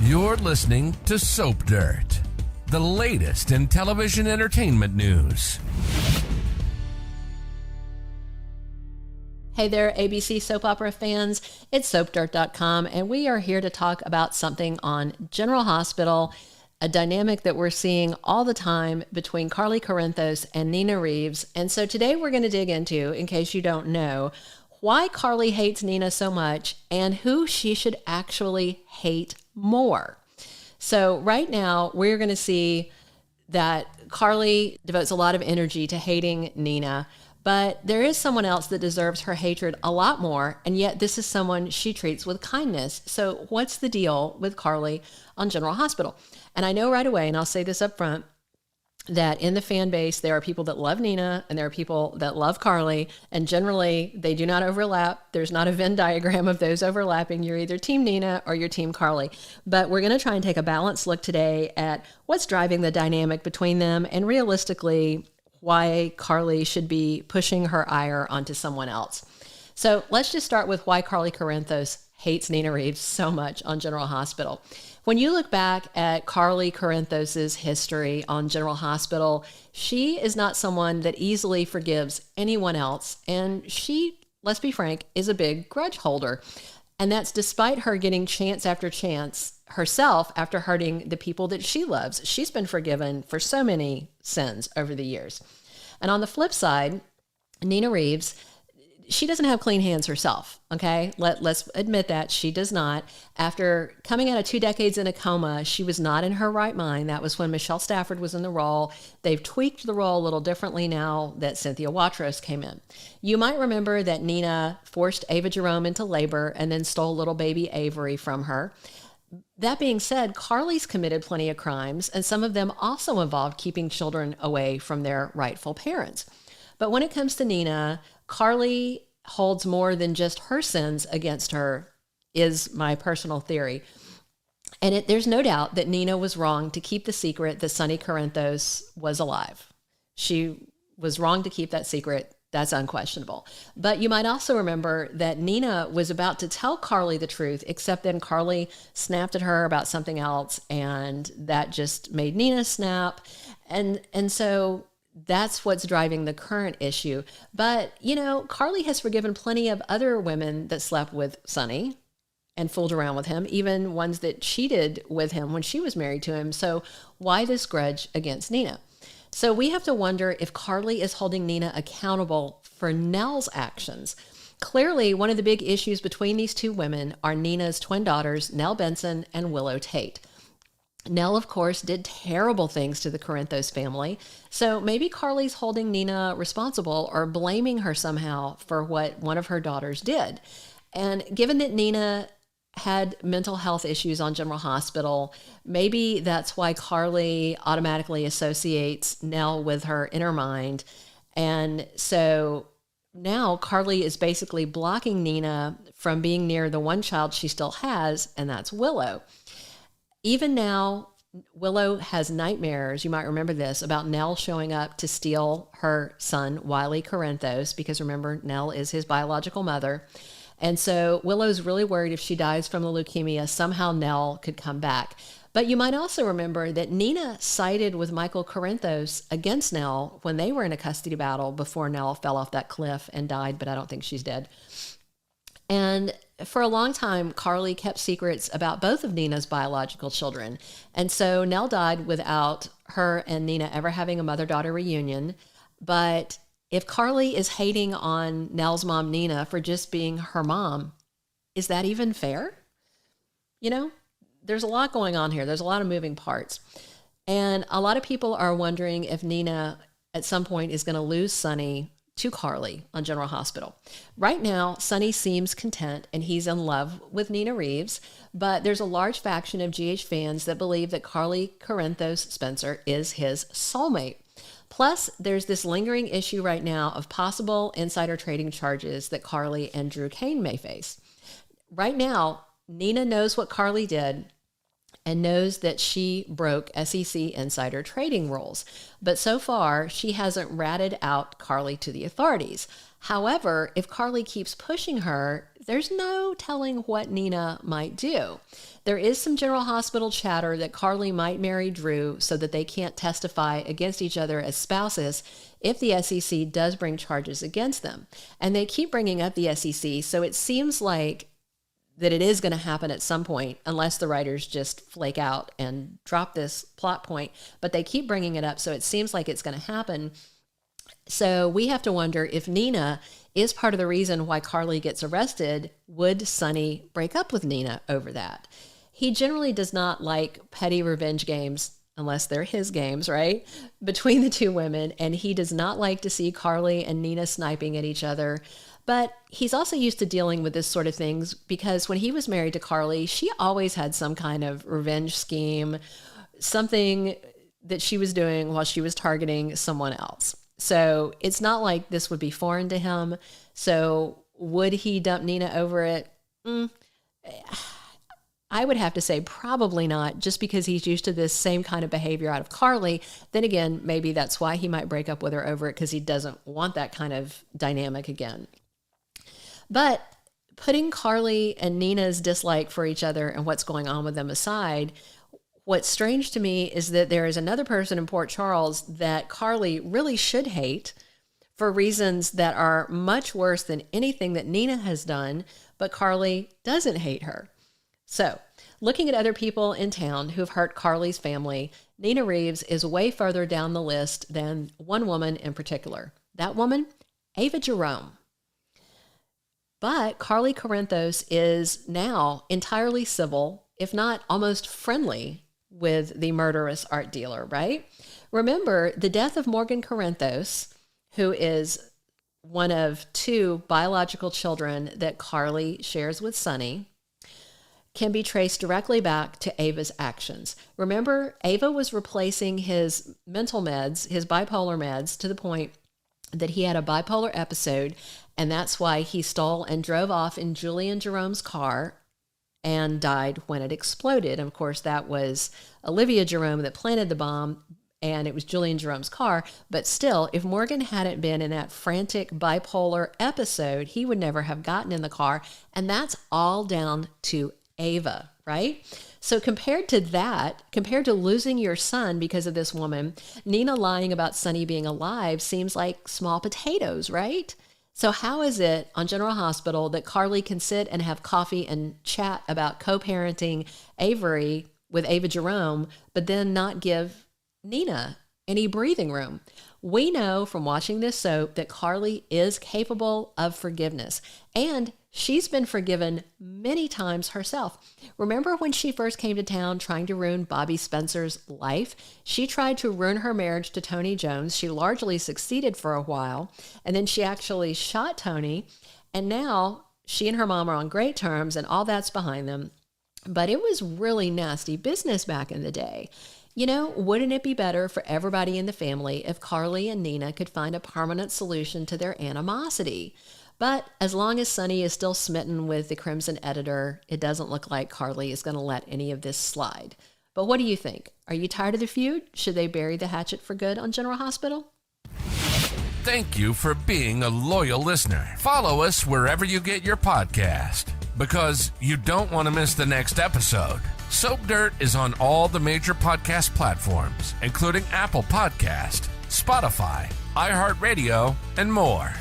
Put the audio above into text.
You're listening to Soap Dirt, the latest in television entertainment news. Hey there, ABC soap opera fans. It's SoapDirt.com, and we are here to talk about something on General Hospital, a dynamic that we're seeing all the time between Carly Corinthos and Nina Reeves. And so today we're going to dig into, in case you don't know, why Carly hates Nina so much and who she should actually hate more. So right now we're going to see that Carly devotes a lot of energy to hating Nina, but there is someone else that deserves her hatred a lot more, and yet this is someone she treats with kindness. So what's the deal with Carly on General Hospital? And I know right away, and I'll say this up front, that in the fan base, there are people that love Nina and there are people that love Carly, and generally they do not overlap. There's not a Venn diagram of those overlapping. You're either Team Nina or you're Team Carly. But we're going to try and take a balanced look today at what's driving the dynamic between them and realistically why Carly should be pushing her ire onto someone else. So let's just start with why Carly Corinthos hates Nina Reeves so much on General Hospital. When you look back at Carly Corinthos' history on General Hospital, she is not someone that easily forgives anyone else. And she, let's be frank, is a big grudge holder. And that's despite her getting chance after chance herself after hurting the people that she loves. She's been forgiven for so many sins over the years. And on the flip side, Nina Reeves, she doesn't have clean hands herself, okay? Let's admit that she does not. After coming out of 2 decades in a coma, she was not in her right mind. That was when Michelle Stafford was in the role. They've tweaked the role a little differently now that Cynthia Watros came in. You might remember that Nina forced Ava Jerome into labor and then stole little baby Avery from her. That being said, Carly's committed plenty of crimes, and some of them also involved keeping children away from their rightful parents. But when it comes to Nina, Carly holds more than just her sins against her, is my personal theory. And there's no doubt that Nina was wrong to keep the secret that Sonny Corinthos was alive. She was wrong to keep that secret. That's unquestionable. But you might also remember that Nina was about to tell Carly the truth, except then Carly snapped at her about something else, and that just made Nina snap. And so that's what's driving the current issue. But, you know, Carly has forgiven plenty of other women that slept with Sonny and fooled around with him, even ones that cheated with him when she was married to him. So why this grudge against Nina? So we have to wonder if Carly is holding Nina accountable for Nell's actions. Clearly, one of the big issues between these two women are Nina's twin daughters, Nell Benson and Willow Tate. Nell, of course, did terrible things to the Corinthos family, so maybe Carly's holding Nina responsible or blaming her somehow for what one of her daughters did. And given that Nina had mental health issues on General Hospital, maybe that's why Carly automatically associates Nell with her inner mind. And so now Carly is basically blocking Nina from being near the one child she still has, and that's Willow. Even now, Willow has nightmares, you might remember this, about Nell showing up to steal her son, Wiley Corinthos, because remember, Nell is his biological mother. And so Willow's really worried if she dies from the leukemia, somehow Nell could come back. But you might also remember that Nina sided with Michael Corinthos against Nell when they were in a custody battle before Nell fell off that cliff and died, but I don't think she's dead. And for a long time, Carly kept secrets about both of Nina's biological children. And so Nell died without her and Nina ever having a mother-daughter reunion. But if Carly is hating on Nell's mom, Nina, for just being her mom, is that even fair? You know, there's a lot going on here. There's a lot of moving parts. And a lot of people are wondering if Nina at some point is going to lose Sonny to Carly on General Hospital. Right now, Sonny seems content and he's in love with Nina Reeves, but there's a large faction of GH fans that believe that Carly Corinthos Spencer is his soulmate. Plus, there's this lingering issue right now of possible insider trading charges that Carly and Drew Kane may face. Right now, Nina knows what Carly did, and knows that she broke SEC insider trading rules. But so far, she hasn't ratted out Carly to the authorities. However, if Carly keeps pushing her, there's no telling what Nina might do. There is some General Hospital chatter that Carly might marry Drew so that they can't testify against each other as spouses if the SEC does bring charges against them. And they keep bringing up the SEC, so it seems like that it is going to happen at some point, unless the writers just flake out and drop this plot point. But they keep bringing it up, so it seems like it's going to happen. So we have to wonder if Nina is part of the reason why Carly gets arrested. Would Sonny break up with Nina over that? He generally does not like petty revenge games, unless they're his games, right? Between the two women. And he does not like to see Carly and Nina sniping at each other. But he's also used to dealing with this sort of things because when he was married to Carly, she always had some kind of revenge scheme, something that she was doing while she was targeting someone else. So it's not like this would be foreign to him. So would he dump Nina over it? I would have to say probably not, just because he's used to this same kind of behavior out of Carly. Then again, maybe that's why he might break up with her over it, because he doesn't want that kind of dynamic again. But putting Carly and Nina's dislike for each other and what's going on with them aside, what's strange to me is that there is another person in Port Charles that Carly really should hate for reasons that are much worse than anything that Nina has done, but Carly doesn't hate her. So, looking at other people in town who've hurt Carly's family, Nina Reeves is way further down the list than one woman in particular. That woman, Ava Jerome. But Carly Corinthos is now entirely civil, if not almost friendly, with the murderous art dealer, right? Remember, the death of Morgan Corinthos, who is one of two biological children that Carly shares with Sonny, can be traced directly back to Ava's actions. Remember, Ava was replacing his mental meds, his bipolar meds, to the point that he had a bipolar episode, and that's why he stole and drove off in Julian Jerome's car and died when it exploded. And of course, that was Olivia Jerome that planted the bomb, and it was Julian Jerome's car. But still, if Morgan hadn't been in that frantic bipolar episode, he would never have gotten in the car. And that's all down to Ava, right? So compared to losing your son because of this woman, Nina lying about Sonny being alive seems like small potatoes, right? So how is it on General Hospital that Carly can sit and have coffee and chat about co-parenting Avery with Ava Jerome, but then not give Nina any breathing room? We know from watching this soap that Carly is capable of forgiveness, and she's been forgiven many times herself. Remember when she first came to town trying to ruin Bobby Spencer's life? She tried to ruin her marriage to Tony Jones. She largely succeeded for a while, and then she actually shot Tony, and now she and her mom are on great terms, and all that's behind them. But it was really nasty business back in the day. You know, wouldn't it be better for everybody in the family if Carly and Nina could find a permanent solution to their animosity? But as long as Sonny is still smitten with the Crimson editor, it doesn't look like Carly is going to let any of this slide. But what do you think? Are you tired of the feud? Should they bury the hatchet for good on General Hospital? Thank you for being a loyal listener. Follow us wherever you get your podcast, because you don't want to miss the next episode. Soap Dirt is on all the major podcast platforms, including Apple Podcast, Spotify, iHeartRadio, and more.